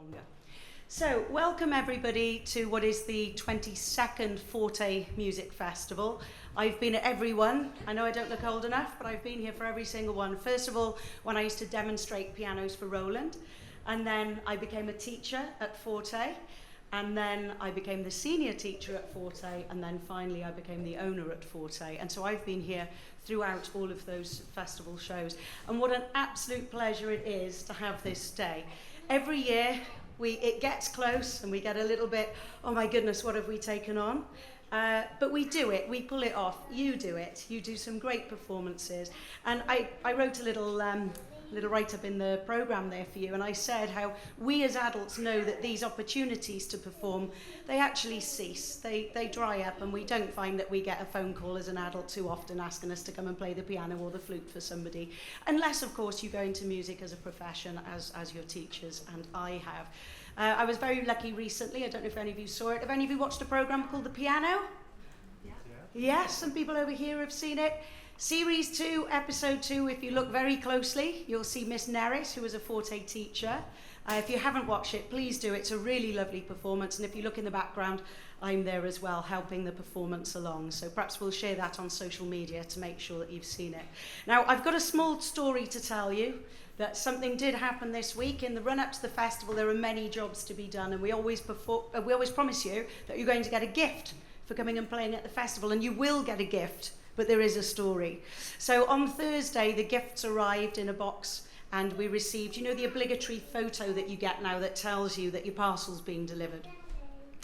longer. So, welcome everybody to what is the 22nd Forte Music Festival. I've been at every one. I know I don't look old enough, but I've been here for every single one. First of all, when I used to demonstrate pianos for Roland, and then I became a teacher at Forte, and then I became the senior teacher at Forte, and then finally I became the owner at Forte. And so I've been here throughout all of those festival shows. And what an absolute pleasure it is to have this day. Every year, it gets close and we get a little bit, oh my goodness, what have we taken on? But we do it, we pull it off. You do it. You do some great performances. And I wrote a little write-up in the programme there for you, and I said how we as adults know that these opportunities to perform, they actually cease. They dry up, and we don't find that we get a phone call as an adult too often asking us to come and play the piano or the flute for somebody, unless of course you go into music as a profession, as your teachers, and I have. I was very lucky recently, I don't know if any of you saw it. Have any of you watched a programme called The Piano? Yeah. Yes, some people over here have seen it. Series 2, Episode 2, if you look very closely, you'll see Miss Neris, who is a Forte teacher. If you haven't watched it, please do. It's a really lovely performance, and if you look in the background, I'm there as well, helping the performance along. So perhaps we'll share that on social media to make sure that you've seen it. Now, I've got a small story to tell you, that something did happen this week. In the run-up to the festival, there are many jobs to be done, and we always promise you that you're going to get a gift for coming and playing at the festival, and you will get a gift. But there is a story. So on Thursday, the gifts arrived in a box, and we received, you know, the obligatory photo that you get now that tells you that your parcel's been delivered.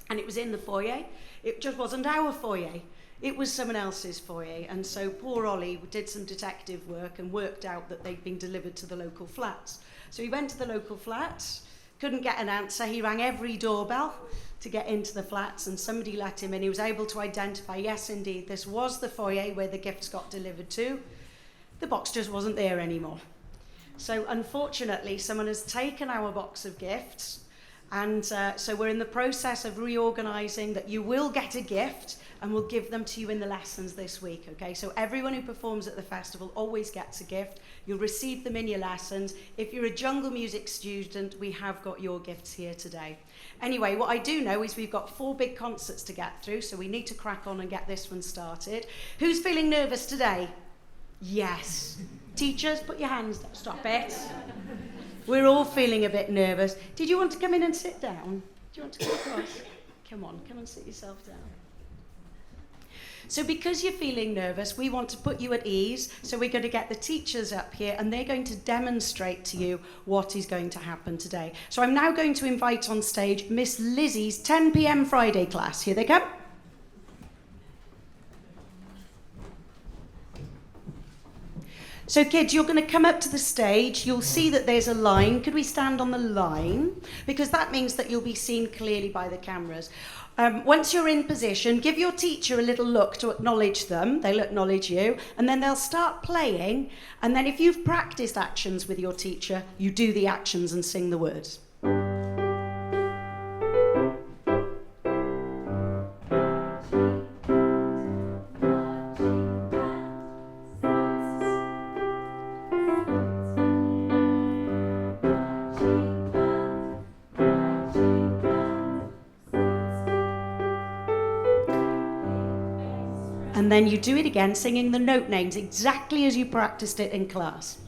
And it was in the foyer. It just wasn't our foyer. It was someone else's foyer. And so poor Ollie did some detective work and worked out that they'd been delivered to the local flats. So he went to the local flats, couldn't get an answer. He rang every doorbell to get into the flats, and somebody let him in. He was able to identify, yes, indeed, this was the foyer where the gifts got delivered to. The box just wasn't there anymore. So unfortunately, someone has taken our box of gifts, and so we're in the process of reorganising that you will get a gift, and we'll give them to you in the lessons this week, okay? So everyone who performs at the festival always gets a gift. You'll receive them in your lessons. If you're a jungle music student, we have got your gifts here today. Anyway, what I do know is we've got 4 big concerts to get through, so we need to crack on and get this one started. Who's feeling nervous today? Yes. Teachers, put your hands down. Stop it. We're all feeling a bit nervous. Did you want to come in and sit down? Do you want to come across? Come on, come and sit yourself down. So because you're feeling nervous, we want to put you at ease. So we're going to get the teachers up here, and they're going to demonstrate to you what is going to happen today. So I'm now going to invite on stage Miss Lizzie's 10 p.m. Friday class. Here they come. So kids, you're going to come up to the stage. You'll see that there's a line. Could we stand on the line? Because that means that you'll be seen clearly by the cameras. Once you're in position, give your teacher a little look to acknowledge them. They'll acknowledge you, and then they'll start playing. And then if you've practiced actions with your teacher, you do the actions and sing the words. And then you do it again, singing the note names exactly as you practiced it in class.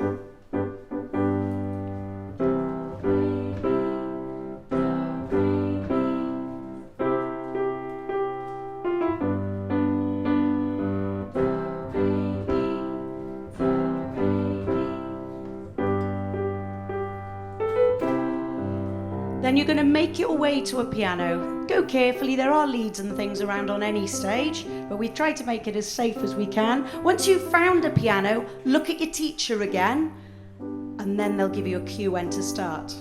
Then you're going to make your way to a piano. Go carefully, there are leads and things around on any stage, but we try to make it as safe as we can. Once you've found a piano, look at your teacher again, and then they'll give you a cue when to start.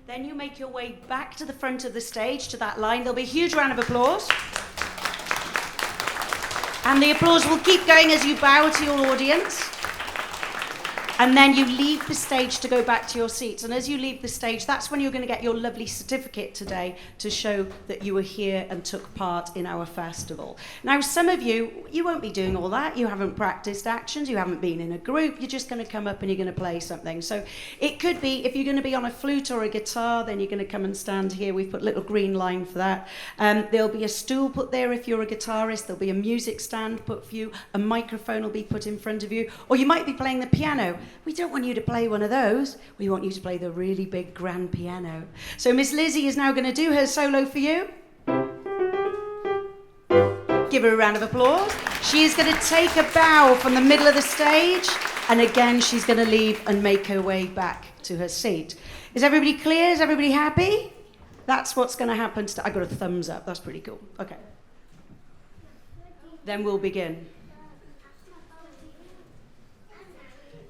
Then you make your way back to the front of the stage, to that line. There'll be a huge round of applause. And the applause will keep going as you bow to your audience. And then you leave the stage to go back to your seats. And as you leave the stage, that's when you're going to get your lovely certificate today to show that you were here and took part in our festival. Now, some of you won't be doing all that. You haven't practiced actions. You haven't been in a group. You're just going to come up and you're going to play something. So it could be, if you're going to be on a flute or a guitar, then you're going to come and stand here. We've put a little green line for that. There'll be a stool put there if you're a guitarist. There'll be a music stand put for you. A microphone will be put in front of you. Or you might be playing the piano. We don't want you to play one of those. We want you to play the really big grand piano. So Miss Lizzie is now going to do her solo for you. Give her a round of applause. She is going to take a bow from the middle of the stage, and again she's going to leave and make her way back to her seat. Is everybody clear? Is everybody happy? That's what's going to happen. I got a thumbs up. That's pretty cool. Okay. Then we'll begin.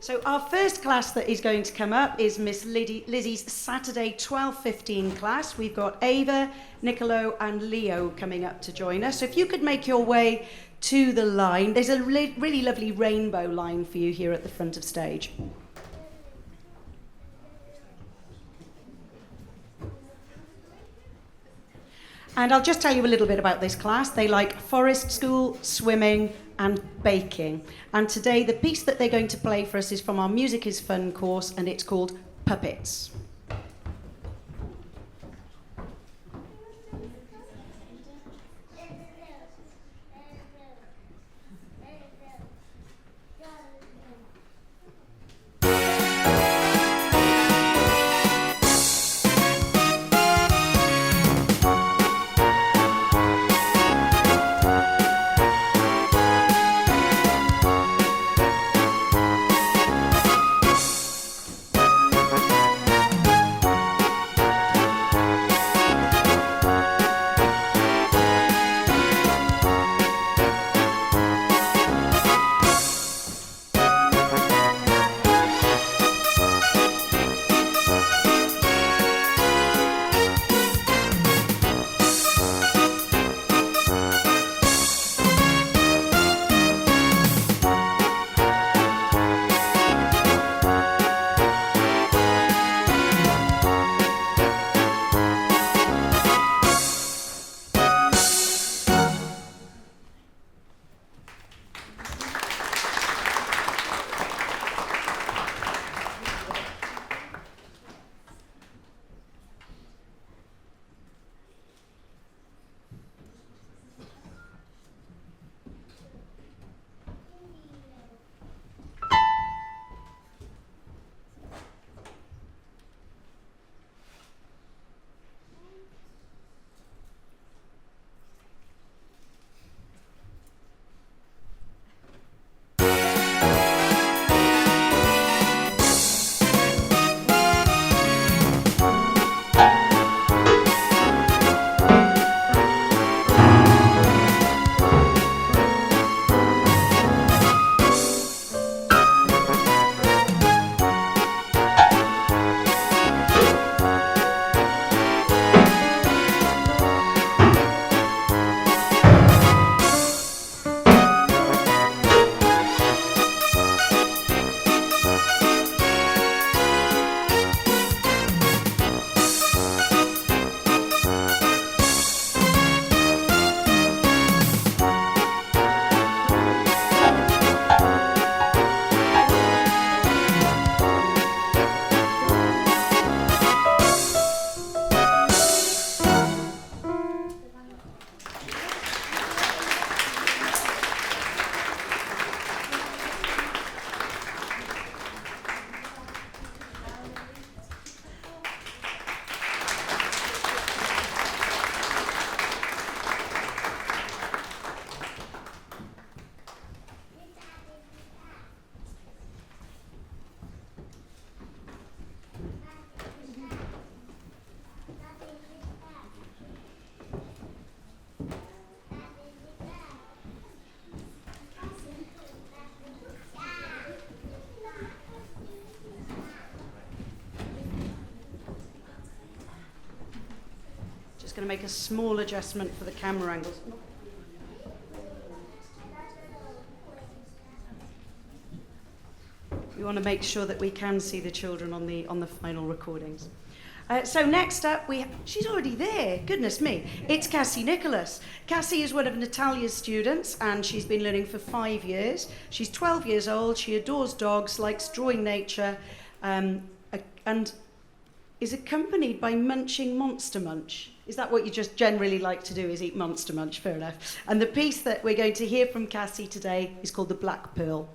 So our first class that is going to come up is Miss Lizzie's Saturday 12:15 class. We've got Ava, Nicolo and Leo coming up to join us. So if you could make your way to the line. There's a really lovely rainbow line for you here at the front of stage. And I'll just tell you a little bit about this class. They like forest school, swimming, and baking. And today, the piece that they're going to play for us is from our Music is Fun course, and it's called Puppets. Going to make a small adjustment for the camera angles. We want to make sure that we can see the children on the final recordings. So next up, she's already there, goodness me. It's Cassie Nicholas. Cassie is one of Natalia's students, and she's been learning for 5 years. She's 12 years old, she adores dogs, likes drawing nature, and is accompanied by munching Monster Munch. Is that what you just generally like to do, is eat Monster Munch? Fair enough. And the piece that we're going to hear from Cassie today is called The Black Pearl.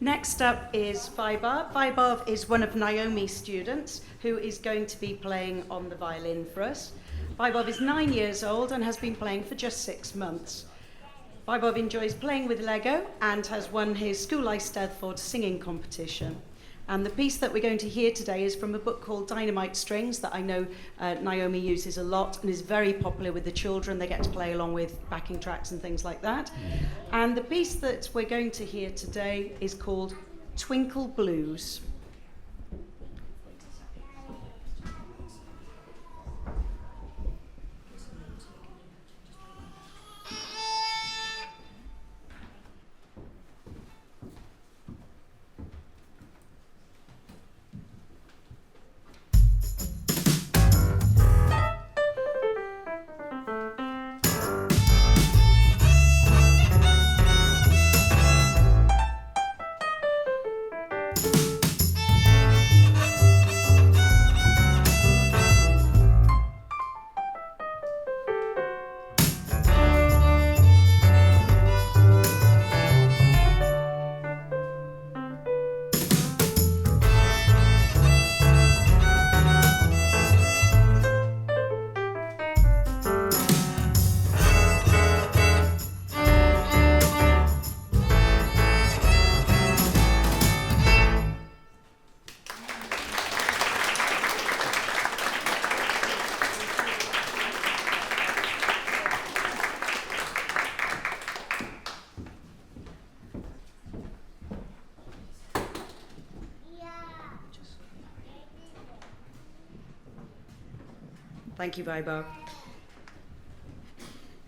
Next up is Vaibhav. Vaibhav is one of Naomi's students who is going to be playing on the violin for us. Vaibhav is 9 years old and has been playing for just 6 months. Vaibhav enjoys playing with Lego and has won his School Eisteddfod singing competition. And the piece that we're going to hear today is from a book called Dynamite Strings that I know Naomi uses a lot and is very popular with the children. They get to play along with backing tracks and things like that. And the piece that we're going to hear today is called Twinkle Blues. Thank you, Vaibhav.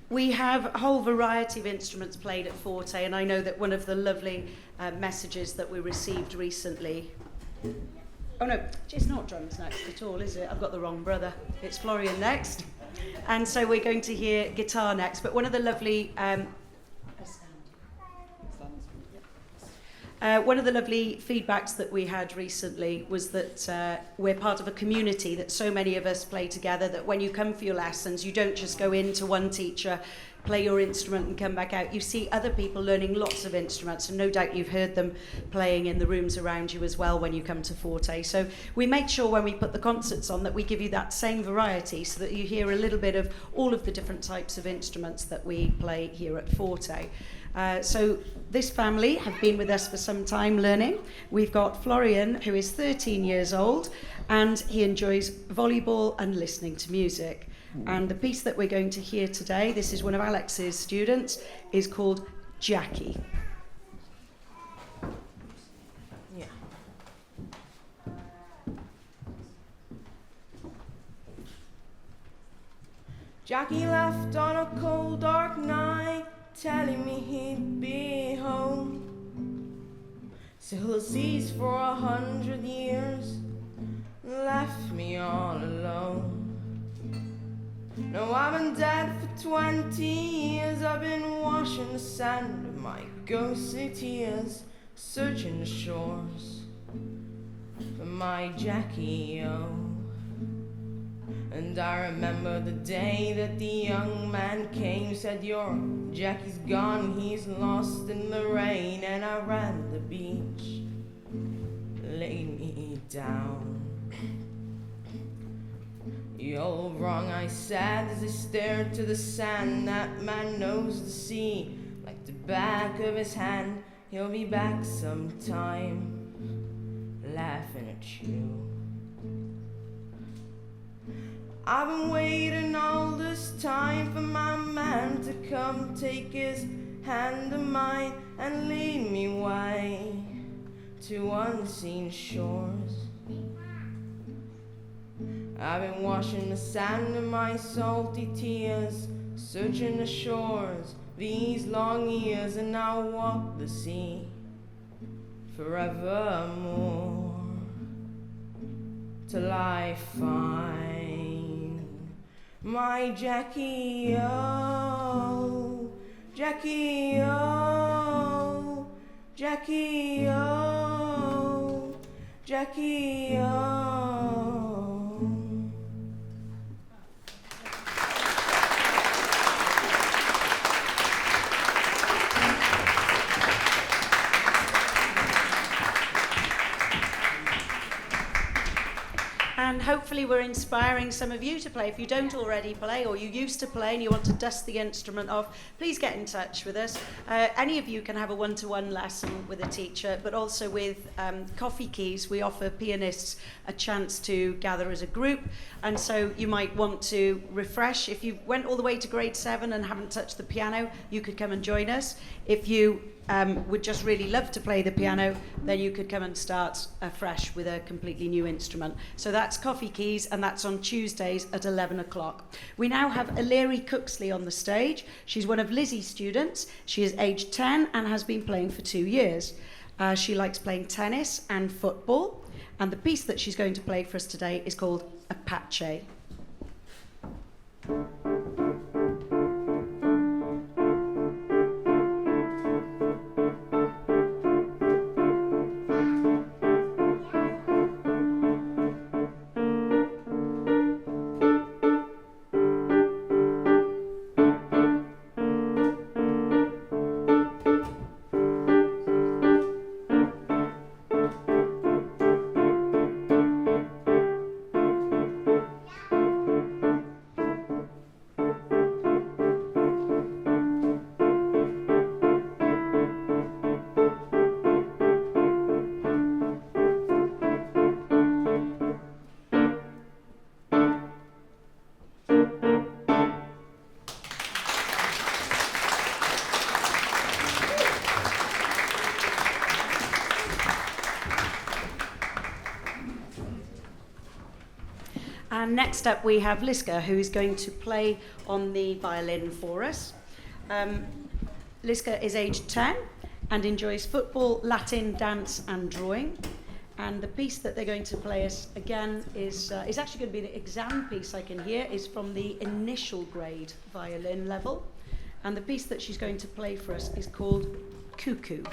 We have a whole variety of instruments played at Forte, and I know that one of the lovely messages that we received recently... Oh no, it's not drums next at all, is it? I've got the wrong brother. It's Florian next. And so we're going to hear guitar next, but one of the lovely... One of the lovely feedbacks that we had recently was that we're part of a community, that so many of us play together, that when you come for your lessons, you don't just go into one teacher, play your instrument and come back out. You see other people learning lots of instruments, and no doubt you've heard them playing in the rooms around you as well when you come to Forte. So we make sure when we put the concerts on that we give you that same variety so that you hear a little bit of all of the different types of instruments that we play here at Forte. So this family have been with us for some time learning. We've got Florian, who is 13 years old, and he enjoys volleyball and listening to music. And the piece that we're going to hear today, this is one of Alex's students, is called Jackie. Jackie left on a cold dark night, telling me he'd be home. Sailed the seas for 100 years, left me all alone. No, I've been dead for 20 years. I've been washing the sand of my ghostly tears, searching the shores for my Jackie-O. And I remember the day that the young man came, said, your Jackie's gone, he's lost in the rain. And I ran the beach, laid me down. You're wrong, I said, as I stared to the sand. That man knows the sea like the back of his hand. He'll be back sometime, laughing at you. I've been waiting all this time for my man to come take his hand of mine and lead me away to unseen shores. I've been washing the sand of my salty tears, searching the shores these long years, and I'll walk the sea forevermore till I find my Jackie-O, Jackie-O, Jackie-O, Jackie-O. And hopefully we're inspiring some of you to play. If you don't already play, or you used to play and you want to dust the instrument off, please get in touch with us. Any of you can have a one-to-one lesson with a teacher, but also with Coffee Keys, we offer pianists a chance to gather as a group. And so you might want to refresh. If you went all the way to grade 7 and haven't touched the piano, you could come and join us. If you would just really love to play the piano, then you could come and start afresh with a completely new instrument. So that's Coffee Keys, and that's on Tuesdays at 11 o'clock. We now have Illyri Cooksley on the stage. She's one of Lizzie's students. She is aged 10 and has been playing for 2 years. She likes playing tennis and football, and the piece that she's going to play for us today is called Apache. And next up we have Liska, who is going to play on the violin for us. Liska is aged 10 and enjoys football, Latin, dance and drawing. And the piece that they're going to play us again is actually going to be the exam piece, I can hear, is from the initial grade violin level. And the piece that she's going to play for us is called Cuckoo.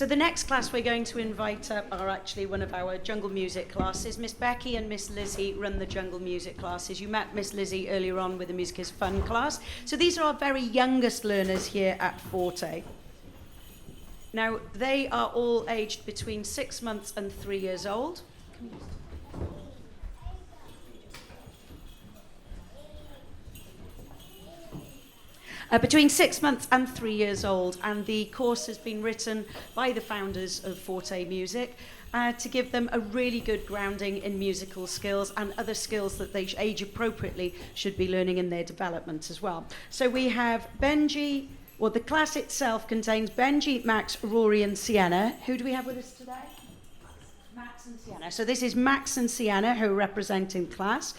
So the next class we're going to invite up are actually one of our jungle music classes. Miss Becky and Miss Lizzie run the jungle music classes. You met Miss Lizzie earlier on with the Music is Fun class. So these are our very youngest learners here at Forte. Now, they are all aged between 6 months and 3 years old. Between 6 months and 3 years old, and the course has been written by the founders of Forte Music to give them a really good grounding in musical skills and other skills that they age appropriately should be learning in their development as well. So we have Benji, well, the class itself contains Benji, Max, Rory and Sienna. Who do we have with us today? Max and Sienna. So this is Max and Sienna who are representing class.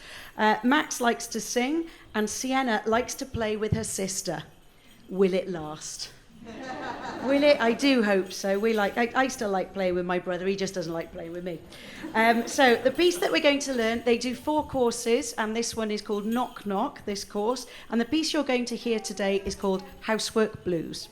Max likes to sing and Sienna likes to play with her sister. Will it last? Will it? I do hope so. I still like playing with my brother. He just doesn't like playing with me. So the piece that we're going to learn, they do 4 courses, and this one is called Knock Knock, this course. And the piece you're going to hear today is called Housework Blues.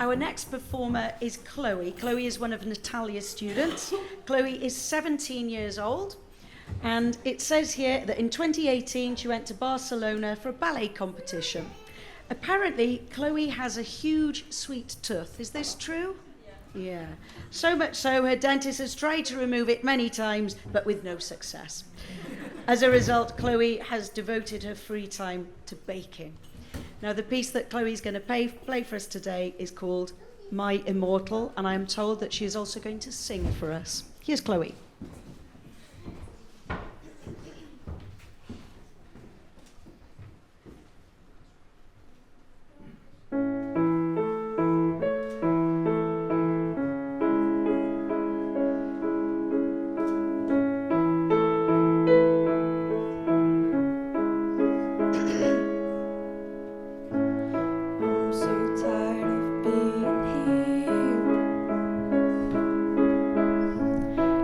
Our next performer is Chloe. Chloe is one of Natalia's students. Chloe is 17 years old, and it says here that in 2018 she went to Barcelona for a ballet competition. Apparently, Chloe has a huge sweet tooth. Is this true? Yeah. So much so, her dentist has tried to remove it many times, but with no success. As a result, Chloe has devoted her free time to baking. Now, the piece that Chloe's going to play for us today is called My Immortal, and I am told that she is also going to sing for us. Here's Chloe.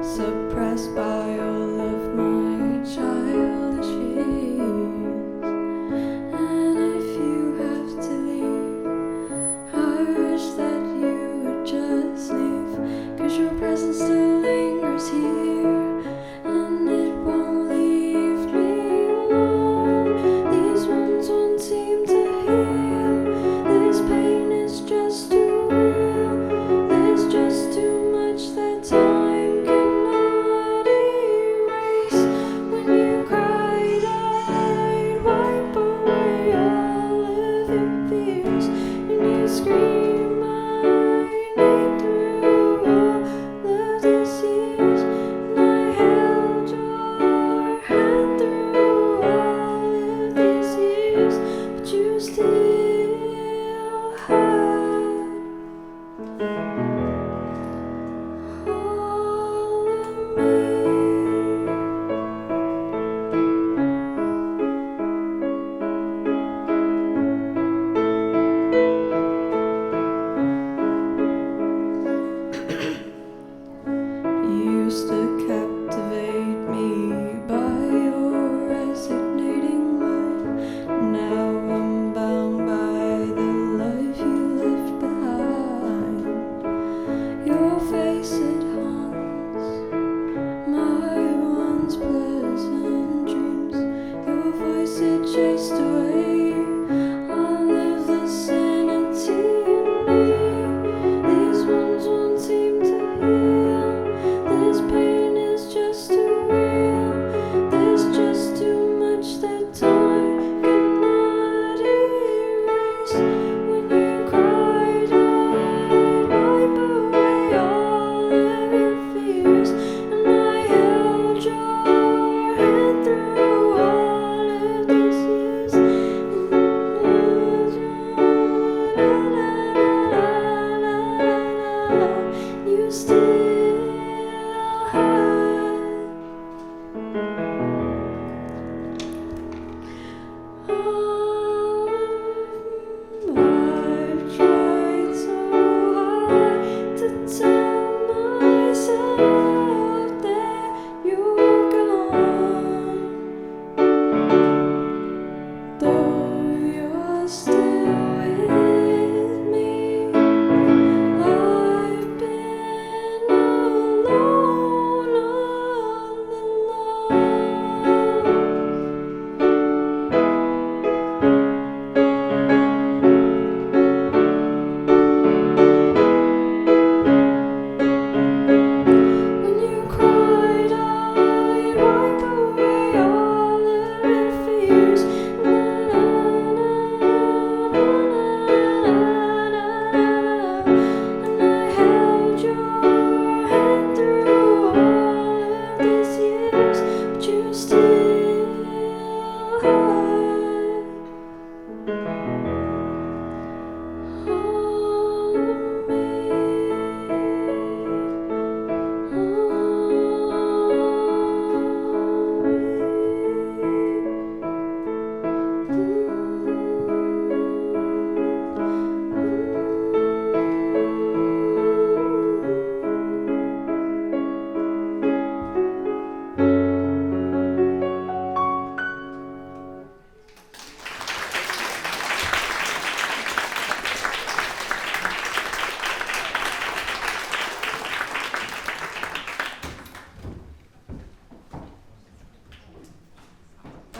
Suppressed by all of my childish fears.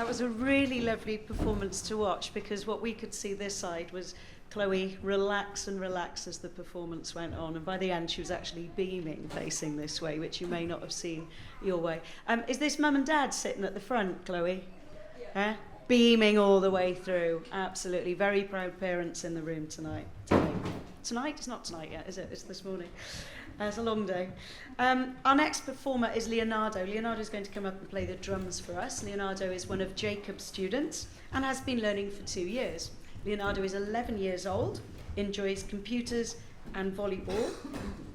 That was a really lovely performance to watch, because what we could see this side was Chloe relax and relax as the performance went on, and by the end she was actually beaming facing this way, which you may not have seen your way. Is this mum and dad sitting at the front, Chloe? Yeah. Beaming all the way through. Absolutely. Very proud parents in the room tonight. Tonight? It's not tonight yet, is it? It's this morning. It's a long day. Our next performer is Leonardo. Leonardo is going to come up and play the drums for us. Leonardo is one of Jacob's students and has been learning for 2 years. Leonardo is 11 years old, enjoys computers and volleyball.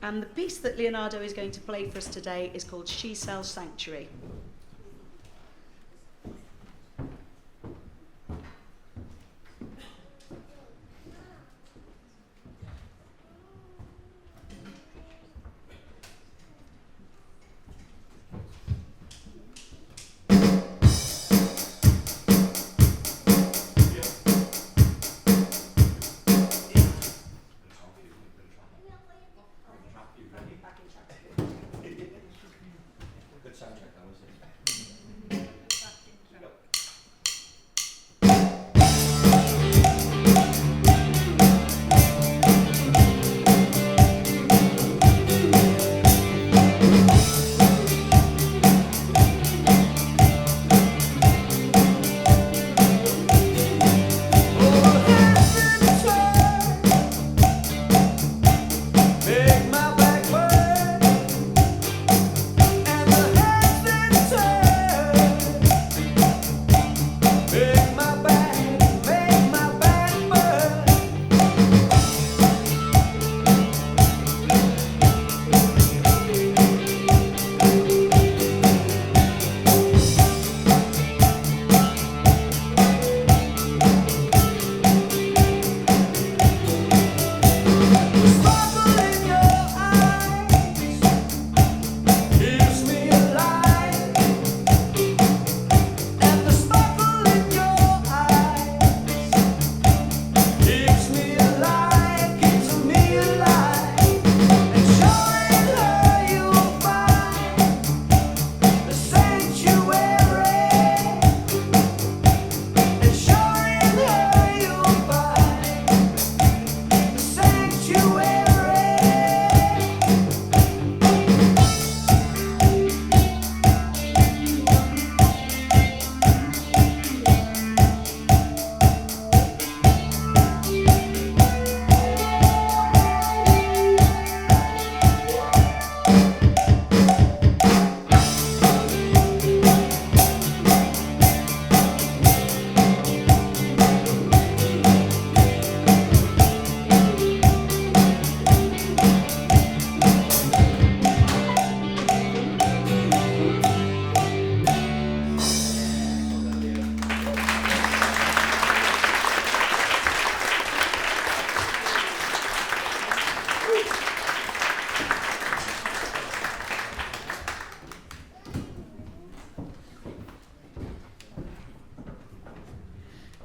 And the piece that Leonardo is going to play for us today is called She Sells Sanctuary.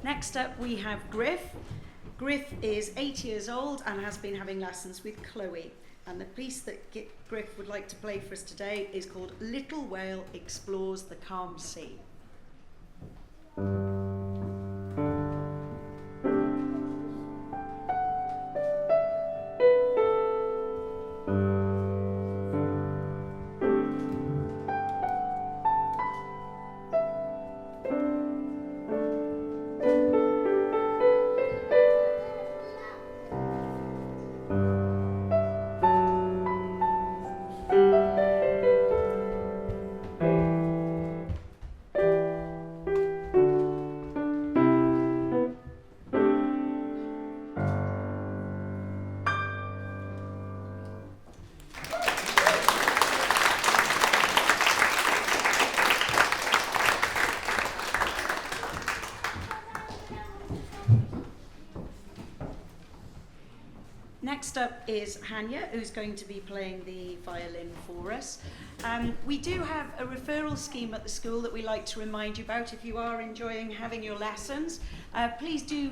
Next up we have Griff. Griff is 8 years old and has been having lessons with Chloe. And the piece that Griff would like to play for us today is called Little Whale Explores the Calm Sea. Next up is Hanya, who's going to be playing the violin for us. We do have a referral scheme at the school that we like to remind you about if you are enjoying having your lessons. Please do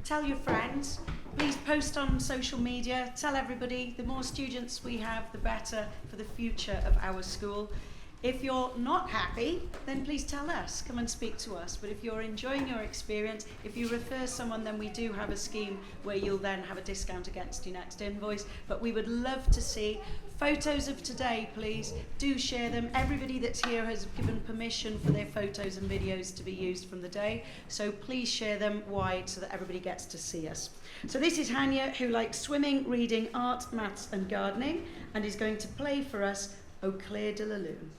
tell your friends. Please post on social media. Tell everybody. The more students we have, the better for the future of our school. If you're not happy, then please tell us, come and speak to us. But if you're enjoying your experience, if you refer someone, then we do have a scheme where you'll then have a discount against your next invoice. But we would love to see photos of today, please. Do share them. Everybody that's here has given permission for their photos and videos to be used from the day. So please share them wide so that everybody gets to see us. So this is Hanya, who likes swimming, reading, art, maths and gardening, and is going to play for us Au Clair de la Lune.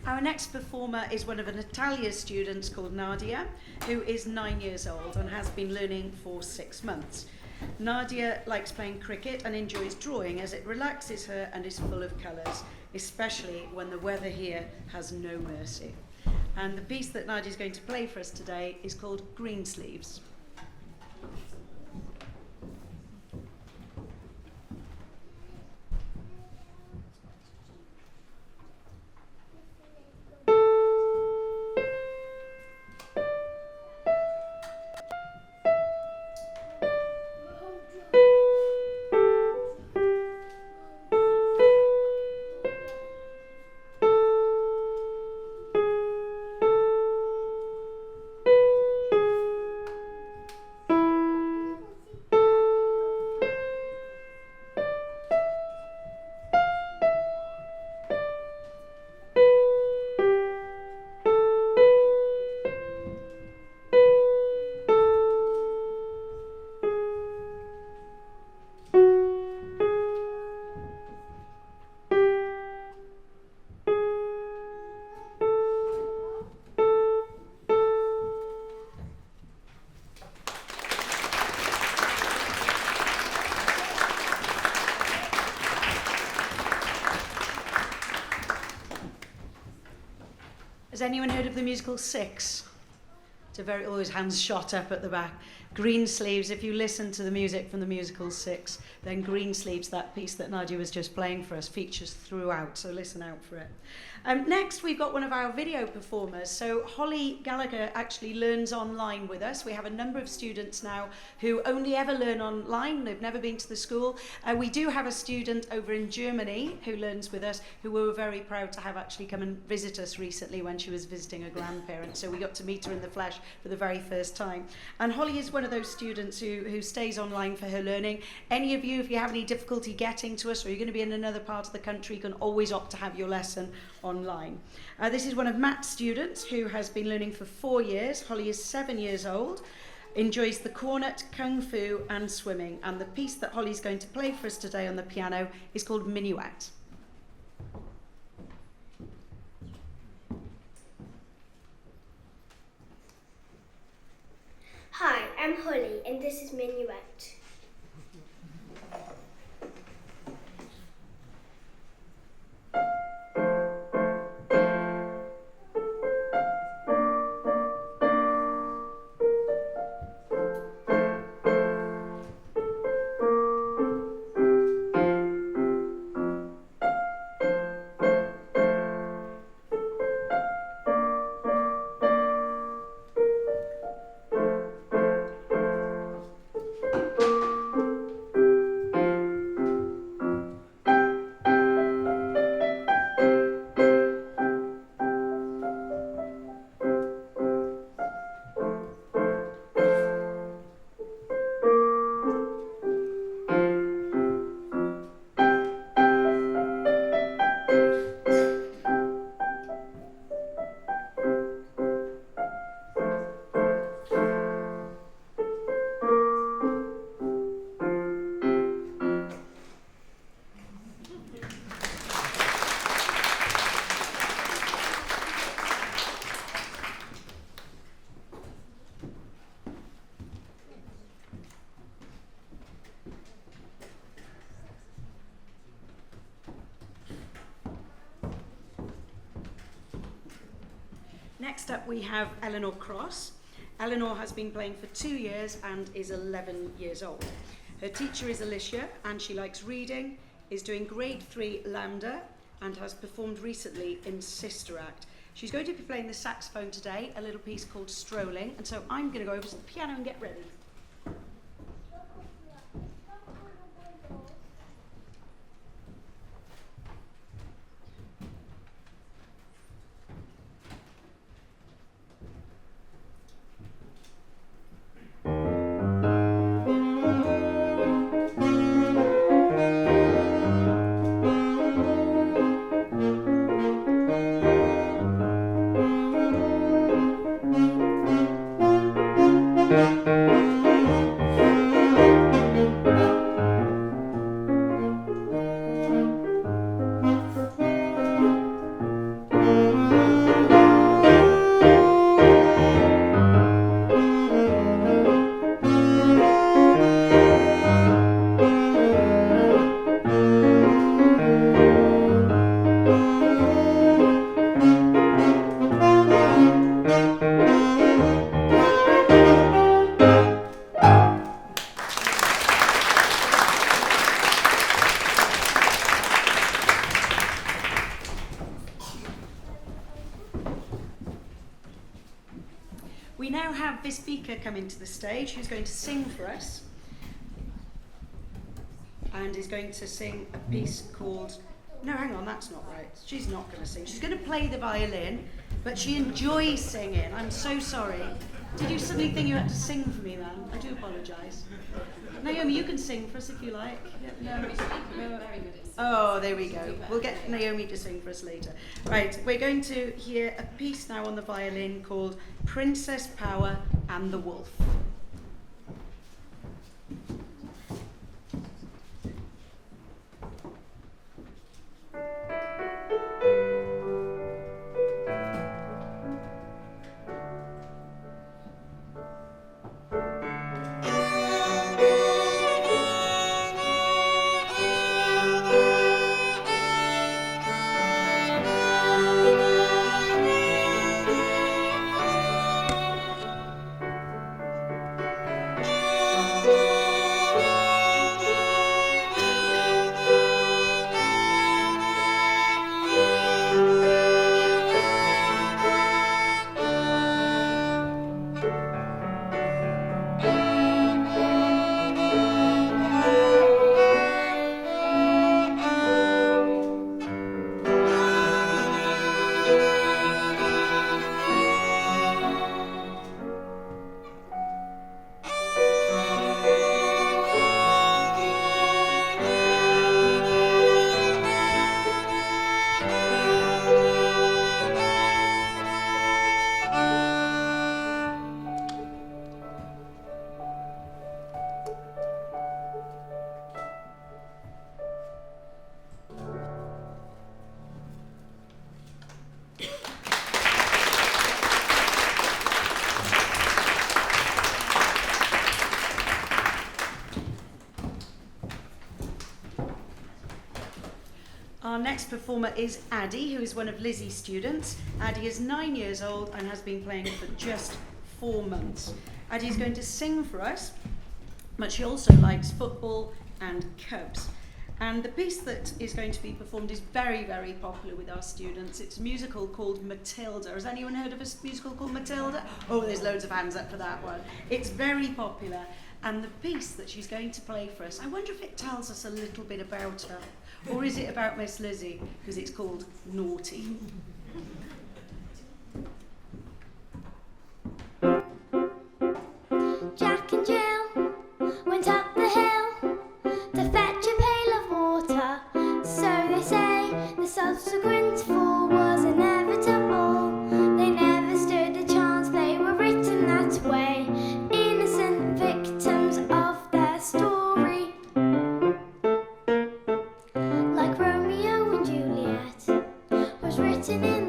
Our next performer is one of Natalia's students called Nadia, who is 9 years old and has been learning for 6 months. Nadia likes playing cricket and enjoys drawing as it relaxes her and is full of colours, especially when the weather here has no mercy. And the piece that Nadia is going to play for us today is called Greensleeves. Has anyone heard of the musical Six? It's a very, always hands shot up at the back. Greensleeves, if you listen to the music from the musical Six, then Greensleeves, that piece that Nadia was just playing for us, features throughout, so listen out for it. Next, we've got one of our video performers. So Holly Gallagher actually learns online with us. We have a number of students now who only ever learn online. They've never been to the school. We do have a student over in Germany who learns with us, who we were very proud to have actually come and visit us recently when she was visiting a grandparent. So we got to meet her in the flesh for the very first time. And Holly is one of those students who stays online for her learning. Any of you, if you have any difficulty getting to us or you're going to be in another part of the country, you can always opt to have your lesson online. This is one of Matt's students who has been learning for 4 years. Holly is 7 years old, enjoys the cornet, kung fu and swimming. And the piece that Holly's going to play for us today on the piano is called Minuet. Hi, I'm Holly and this is Minuet. Next up we have Eleanor Cross. Eleanor has been playing for 2 years and is 11 years old. Her teacher is Alicia and she likes reading, is doing grade 3 Lambda and has performed recently in Sister Act. She's going to be playing the saxophone today, a little piece called Strolling, and so I'm going to go over to the piano and get ready. We now have this speaker come into the stage who's going to sing for us and is going to sing a piece called, no hang on, that's not right, she's not going to sing, she's going to play the violin, but she enjoys singing. I'm so sorry. Did you suddenly think you had to sing for me then? I do apologise. Naomi, you can sing for us if you like. No. Oh, there we go. We'll get Naomi to sing for us later. Right, we're going to hear a piece now on the violin called Princess Power and the Wolf. Our next performer is Addie, who is one of Lizzie's students. Addie is 9 years old and has been playing for just 4 months. Addie is going to sing for us, but she also likes football and Cubs. And the piece that is going to be performed is very, very popular with our students. It's a musical called Matilda. Has anyone heard of a musical called Matilda? Oh, there's loads of hands up for that one. It's very popular. And the piece that she's going to play for us, I wonder if it tells us a little bit about her. Or is it about Miss Lizzie? Because it's called Naughty. Jack and Jill went up the hill to fetch a pail of water. So they say the subsequent fall was inevitable. They never stood a chance, they were written that way. Innocent victims of their story. Like Romeo and Juliet was written in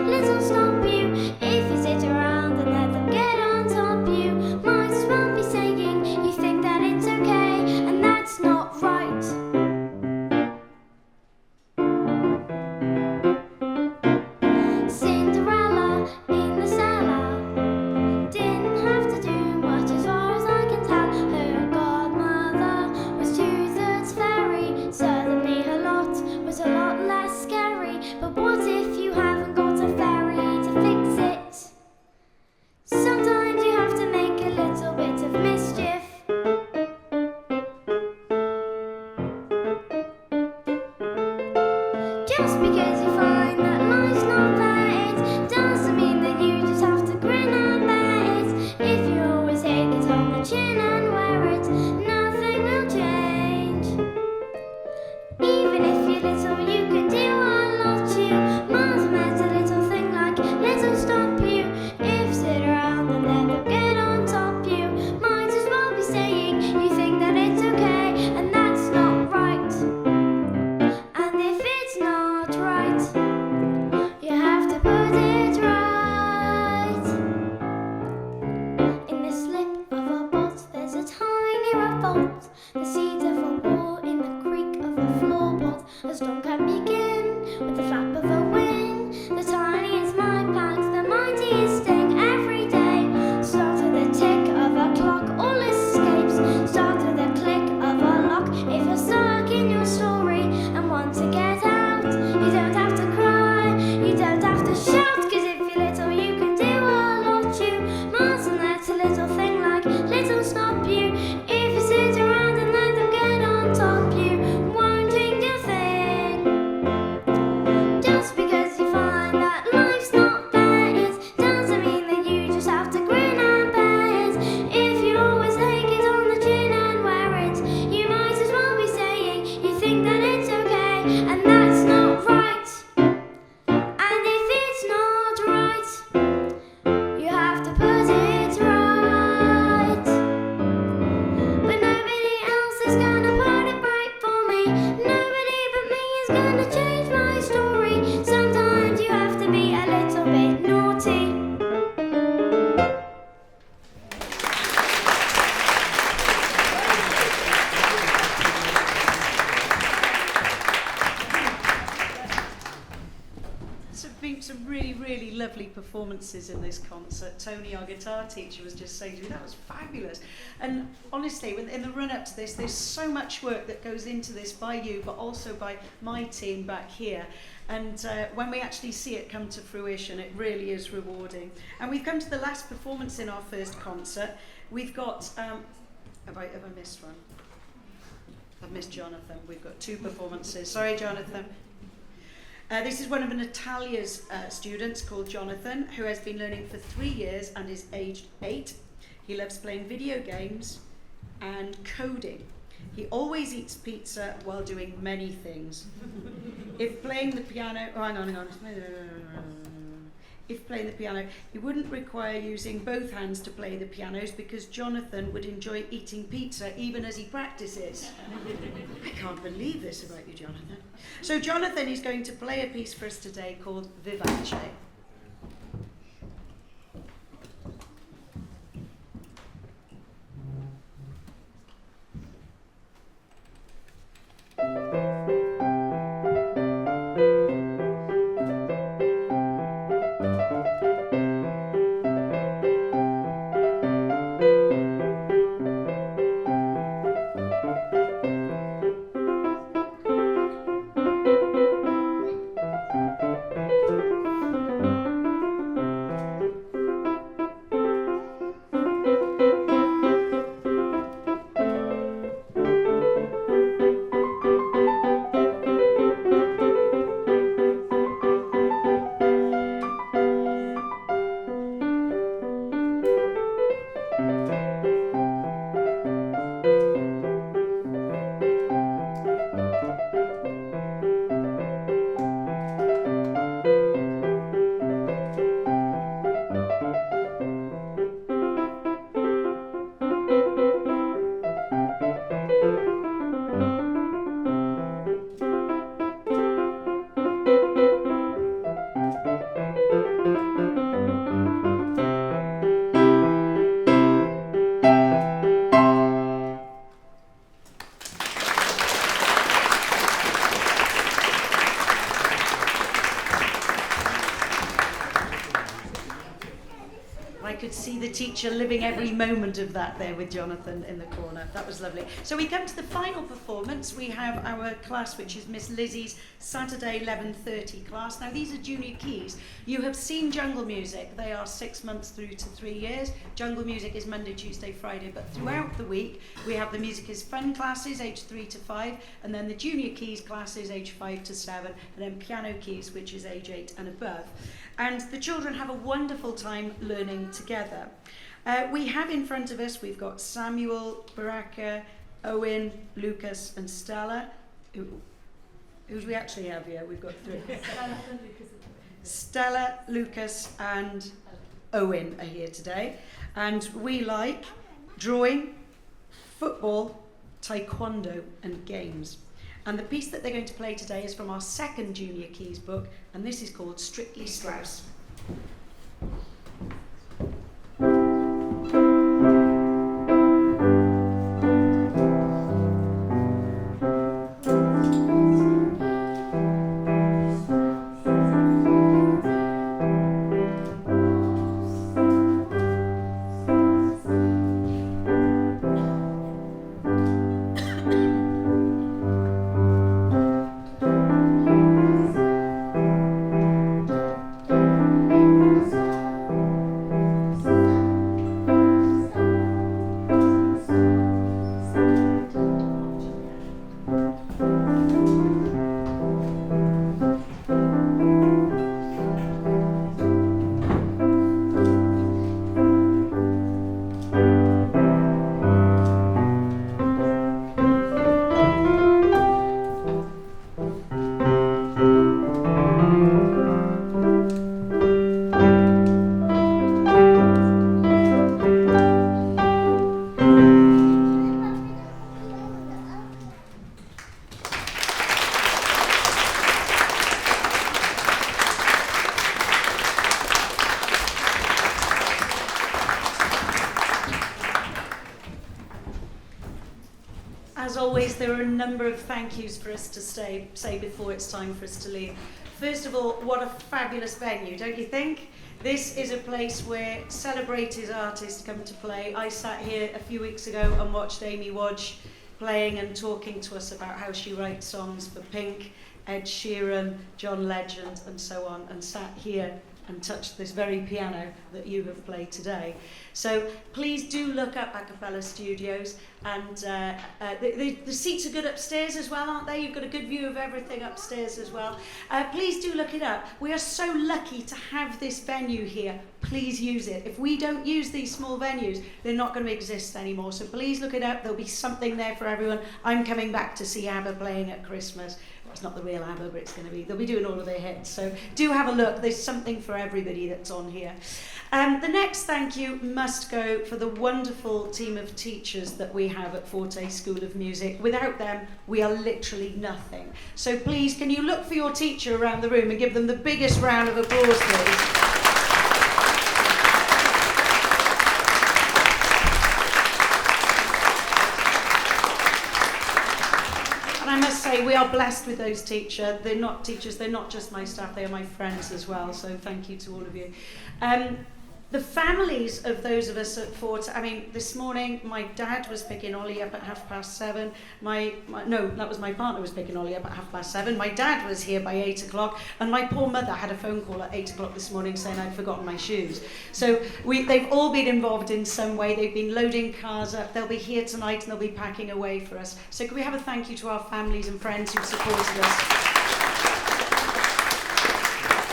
little stop you. If you sit around and let them get on top you, might as well be saying you think that it's okay, and that's not right. Cinderella in the cellar didn't have to do much as far as I can tell. Her godmother was 2/3 fairy, suddenly her lot was a lot less scary. But what if you haven't got a fairy to fix it? Sometimes you have to make a little bit of mischief. Just because you find that life's not fair, it doesn't mean that you just have to grin and bear it. If you always take it on the chin and wear it, nothing will change. Even if you're little, you can do a lot. You must met a little thing like little stop you. If you sit around and let them get on top you, might as well be saying you think that it's okay, and that's not right. And if it's not right, you have to put it right. In the slip of a bolt, there's a tiny revolt. The seeds of a war in the creak of a floorboard. A storm can begin with the flap of a wing. The tiniest mite packs the mightiest sting every day. Start with the tick of a clock, all escapes. Start with the click of a lock. If you're stuck in your story and want to get out, you don't have to cry, you don't have to shout. 'Cause if you're little, you can do a lot. You mustn't let a little thing like little stop you. If you sit around and let them get on top you, won't change a thing. Just because you find that life's not fair, it doesn't mean that you just have to grin and bear it. If you always take it on the chin and wear it, you might as well be saying you think that it's okay, and that's not right. And if it's not right, you have to put it right. But nobody else is gonna put it right for me. Nobody but me is gonna change my story. Sometimes you have to be a little bit naughty. There's been some really, really lovely performances in this concert. Tony, our guitar teacher, was just saying to me, that was fabulous. And honestly, in the run-up to this, there's so much work that goes into this by you, but also by my team back here. And when we actually see it come to fruition, it really is rewarding. And we've come to the last performance in our first concert. We've got, have I missed one? I've missed Jonathan. We've got 2 performances. Sorry, Jonathan. This is one of Natalia's students called Jonathan, who has been learning for 3 years and is aged 8. He loves playing video games and coding. He always eats pizza while doing many things. If playing the piano, hang on. If playing the piano, he wouldn't require using both hands to play the pianos because Jonathan would enjoy eating pizza even as he practices. I can't believe this about you, Jonathan. So Jonathan is going to play a piece for us today called Vivace. could see the teacher living every moment of that there with Jonathan in the corner. That was lovely. So we come to the final performance. We have our class, which is Miss Lizzie's Saturday 11:30 class. Now these are junior keys. You have seen jungle music. They are 6 months through to 3 years. Jungle music is Monday, Tuesday, Friday, but throughout the week we have the music is fun classes, age 3 to 5, and then the junior keys classes, age 5 to 7, and then piano keys, which is age 8 and above. And the children have a wonderful time learning together. We have in front of us, we've got Samuel, Baraka, Owen, Lucas and Stella. Who do we actually have here? We've got 3. Stella, Lucas and Owen are here today. And we like drawing, football, taekwondo and games. And the piece that they're going to play today is from our second Junior Keys book, and this is called Strictly Strauss. As always, there are a number of thank yous for us to say before it's time for us to leave. First of all, what a fabulous venue, don't you think? This is a place where celebrated artists come to play. I sat here a few weeks ago and watched Amy Wadge playing and talking to us about how she writes songs for Pink, Ed Sheeran, John Legend and so on, and sat here and touched this very piano that you have played today. So please do look up Acapella Studios, and the seats are good upstairs as well, aren't they? You've got a good view of everything upstairs as well. Please do look it up. We are so lucky to have this venue here. Please use it. If we don't use these small venues, they're not going to exist anymore. So please look it up. There'll be something there for everyone. I'm coming back to see ABBA playing at Christmas. It's not the real ABBA, but they'll be doing all of their hits. So do have a look. There's something for everybody that's on here. The next thank you must go for the wonderful team of teachers that we have at Forte School of Music. Without them, we are literally nothing. So please, can you look for your teacher around the room and give them the biggest round of applause, please? I must say we are blessed with those teachers. They're not teachers, they're not just my staff, they are my friends as well. So thank you to all of you. The families of those of us at Forte, this morning my dad was picking Ollie up at 7:30. That was my partner was picking Ollie up at 7:30. My dad was here by 8 o'clock, and my poor mother had a phone call at 8 o'clock this morning saying I'd forgotten my shoes. So they've all been involved in some way. They've been loading cars up. They'll be here tonight and they'll be packing away for us. So can we have a thank you to our families and friends who've supported us?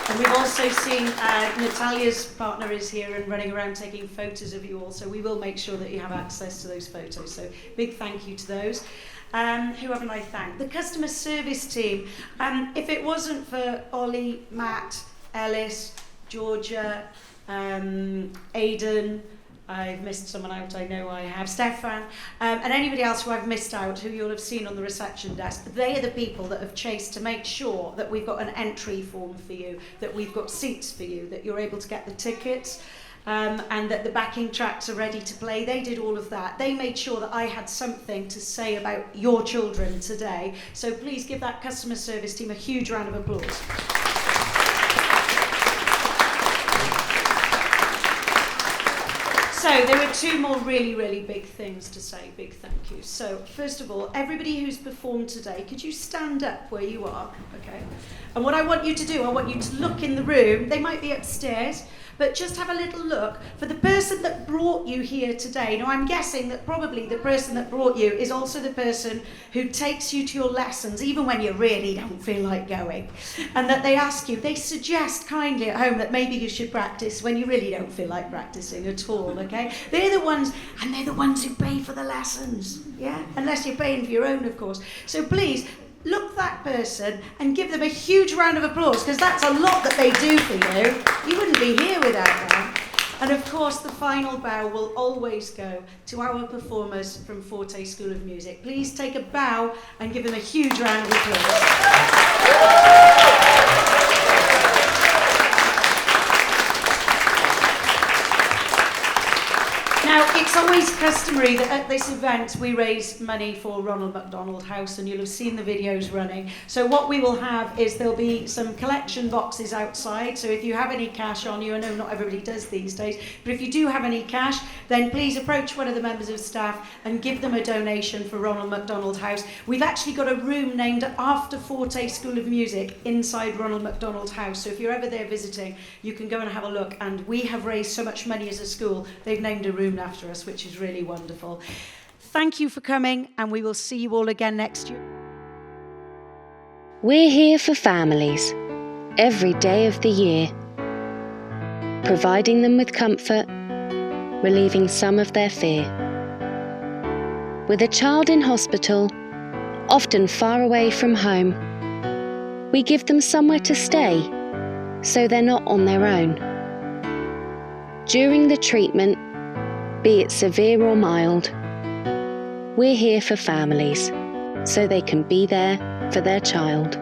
And we've also seen Natalia's partner is here and running around taking photos of you all, so we will make sure that you have access to those photos. So big thank you to those. Who haven't I thanked? The customer service team. If it wasn't for Ollie, Matt, Ellis, Georgia, Aidan, I've missed someone out, I know I have, Stefan, and anybody else who I've missed out, who you'll have seen on the reception desk, they are the people that have chased to make sure that we've got an entry form for you, that we've got seats for you, that you're able to get the tickets, and that the backing tracks are ready to play. They did all of that. They made sure that I had something to say about your children today. So please give that customer service team a huge round of applause. So there are two more really, really big things to say, big thank yous. So first of all, everybody who's performed today, could you stand up where you are? Okay. And what I want you to do, I want you to look in the room. They might be upstairs, but just have a little look for the person that brought you here today. Now I'm guessing that probably the person that brought you is also the person who takes you to your lessons, even when you really don't feel like going. And that they ask you, they suggest kindly at home that maybe you should practice when you really don't feel like practicing at all, okay? They're the ones, and they're the ones who pay for the lessons, yeah? Unless you're paying for your own, of course. So please, look that person and give them a huge round of applause, because that's a lot that they do for you. You wouldn't be here without them. And of course, the final bow will always go to our performers from Forte School of Music. Please take a bow and give them a huge round of applause. Now, it's always customary that at this event we raise money for Ronald McDonald House, and you'll have seen the videos running. So what we will have is there'll be some collection boxes outside, so if you have any cash on you, I know not everybody does these days, but if you do have any cash, then please approach one of the members of staff and give them a donation for Ronald McDonald House. We've actually got a room named after Forte School of Music inside Ronald McDonald House, so if you're ever there visiting, you can go and have a look, and we have raised so much money as a school, they've named a room after us, which is really wonderful. Thank you for coming, and we will see you all again next year. We're here for families every day of the year, providing them with comfort, relieving some of their fear. With a child in hospital, often far away from home, we give them somewhere to stay so they're not on their own. During the treatment, be it severe or mild, we're here for families so they can be there for their child.